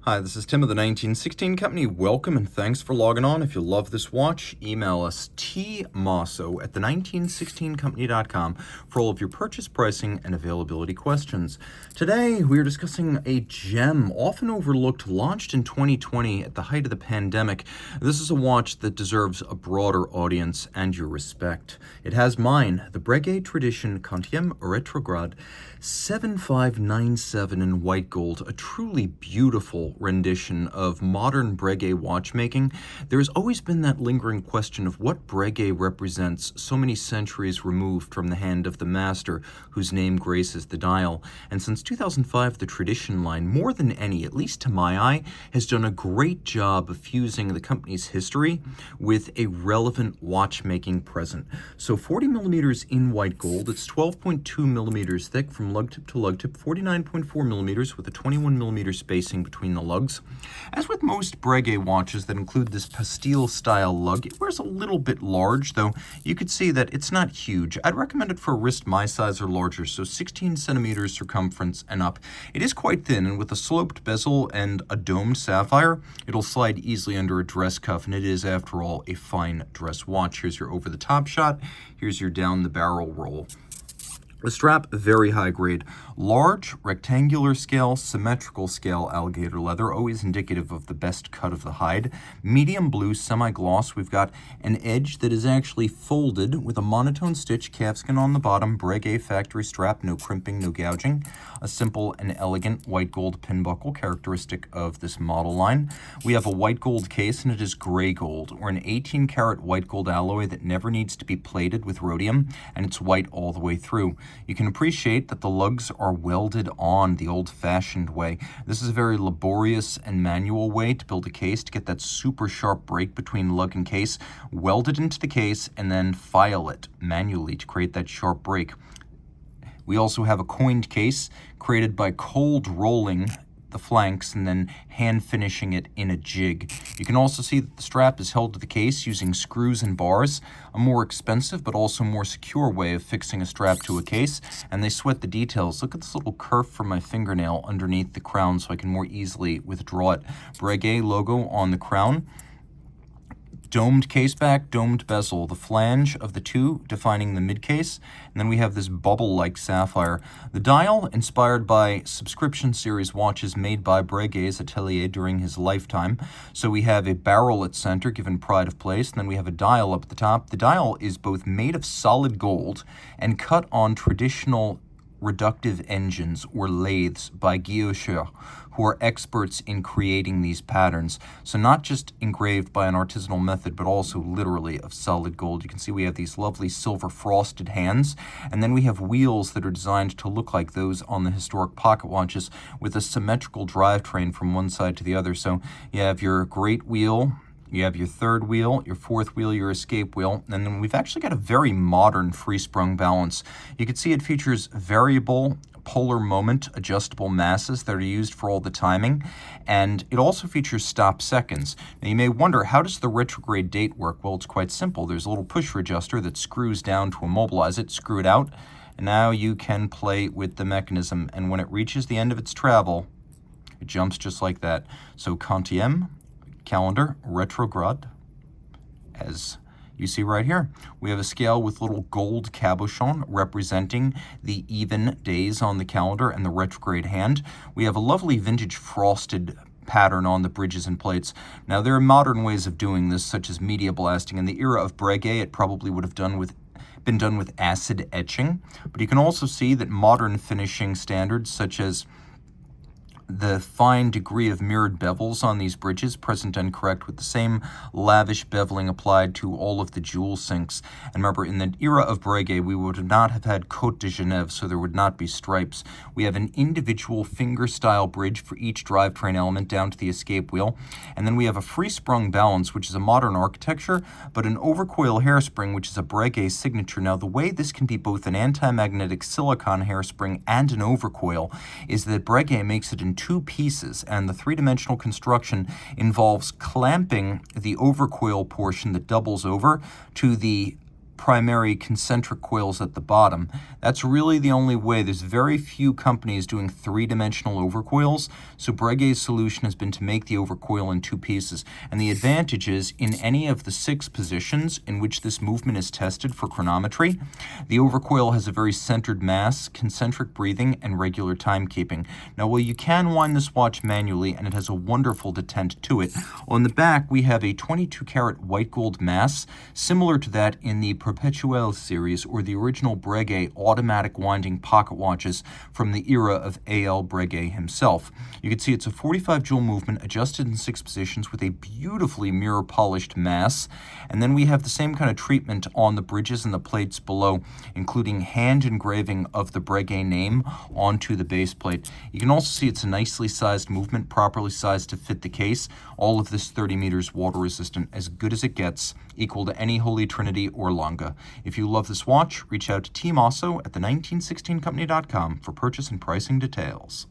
Hi, this is Tim of the 1916 Company. Welcome and thanks for logging on. If you love this watch, email us tmosso@the1916company.com for all of your purchase pricing and availability questions. Today, we are discussing a gem often overlooked, launched in 2020 at the height of the pandemic. This is a watch that deserves a broader audience and your respect. It has mine, the Breguet Tradition Quantième Rétrograde 7597 in white gold, a truly beautiful rendition of modern Breguet watchmaking. There has always been that lingering question of what Breguet represents so many centuries removed from the hand of the master whose name graces the dial. And since 2005, the Tradition line, more than any, at least to my eye, has done a great job of fusing the company's history with a relevant watchmaking present. So 40 millimeters in white gold, it's 12.2 millimeters thick from lug tip to lug tip, 49.4 millimeters with a 21 millimeter spacing between the lugs. As with most Breguet watches that include this pastille style lug, it wears a little bit large, though you could see that it's not huge. I'd recommend it for a wrist my size or larger, so 16 centimeters circumference and up. It is quite thin, and with a sloped bezel and a domed sapphire, it'll slide easily under a dress cuff, and it is, after all, a fine dress watch. Here's your over-the-top shot. Here's your down-the-barrel roll. The strap, very high grade. Large, rectangular scale, symmetrical scale alligator leather, always indicative of the best cut of the hide. Medium blue, semi-gloss. We've got an edge that is actually folded with a monotone stitch, calfskin on the bottom, Breguet factory strap, no crimping, no gouging. A simple and elegant white gold pin buckle, characteristic of this model line. We have a white gold case, and it is gray gold, or an 18 karat white gold alloy that never needs to be plated with rhodium, and it's white all the way through. You can appreciate that the lugs are welded on the old-fashioned way. This is a very laborious and manual way to build a case, to get that super sharp break between lug and case, weld it into the case, and then file it manually to create that sharp break. We also have a coined case created by cold rolling the flanks and then hand finishing it in a jig. You can also see that the strap is held to the case using screws and bars, a more expensive but also more secure way of fixing a strap to a case, and they sweat the details. Look at this little kerf from my fingernail underneath the crown so I can more easily withdraw it. Breguet logo on the crown. Domed case back, domed bezel, the flange of the two defining the mid case, and then we have this bubble-like sapphire. The dial, inspired by subscription series watches made by Breguet's atelier during his lifetime. So we have a barrel at center, given pride of place, and then we have a dial up at the top. The dial is both made of solid gold and cut on traditional reductive engines or lathes by guillocheurs, who are experts in creating these patterns. So not just engraved by an artisanal method, but also literally of solid gold. You can see we have these lovely silver frosted hands, and then we have wheels that are designed to look like those on the historic pocket watches with a symmetrical drivetrain from one side to the other. So you have your great wheel, you have your third wheel, your fourth wheel, your escape wheel, and then we've actually got a very modern free-sprung balance. You can see it features variable polar moment adjustable masses that are used for all the timing, and it also features stop seconds. Now you may wonder, how does the retrograde date work? Well, it's quite simple. There's a little pusher adjuster that screws down to immobilize it, screw it out, and now you can play with the mechanism, and when it reaches the end of its travel, it jumps just like that. So Quantième calendar retrograde, as you see right here. We have a scale with little gold cabochon representing the even days on the calendar and the retrograde hand. We have a lovely vintage frosted pattern on the bridges and plates. Now, there are modern ways of doing this, such as media blasting. In the era of Breguet, it probably would have been done with acid etching, but you can also see that modern finishing standards, such as the fine degree of mirrored bevels on these bridges, present and correct, with the same lavish beveling applied to all of the jewel sinks. And remember, in the era of Breguet, we would not have had Côte de Genève, so there would not be stripes. We have an individual finger-style bridge for each drivetrain element down to the escape wheel. And then we have a free-sprung balance, which is a modern architecture, but an overcoil hairspring, which is a Breguet signature. Now, the way this can be both an anti-magnetic silicon hairspring and an overcoil is that Breguet makes it in two pieces, and the three-dimensional construction involves clamping the overcoil portion that doubles over to the primary concentric coils at the bottom. That's really the only way. There's very few companies doing three-dimensional overcoils, so Breguet's solution has been to make the overcoil in two pieces. And the advantage is, in any of the 6 positions in which this movement is tested for chronometry, the overcoil has a very centered mass, concentric breathing, and regular timekeeping. Now, while you can wind this watch manually, and it has a wonderful detent to it, on the back we have a 22-karat white gold mass, similar to that in the Perpetuelle series, or the original Breguet automatic winding pocket watches from the era of A.L. Breguet himself. You can see it's a 45 joule movement adjusted in 6 positions with a beautifully mirror polished mass, and then we have the same kind of treatment on the bridges and the plates below, including hand engraving of the Breguet name onto the base plate. You can also see it's a nicely sized movement, properly sized to fit the case. All of this 30 meters water resistant, as good as it gets, equal to any Holy Trinity or Longa. If you love this watch, reach out to Team Mosso at the 1916company.com for purchase and pricing details.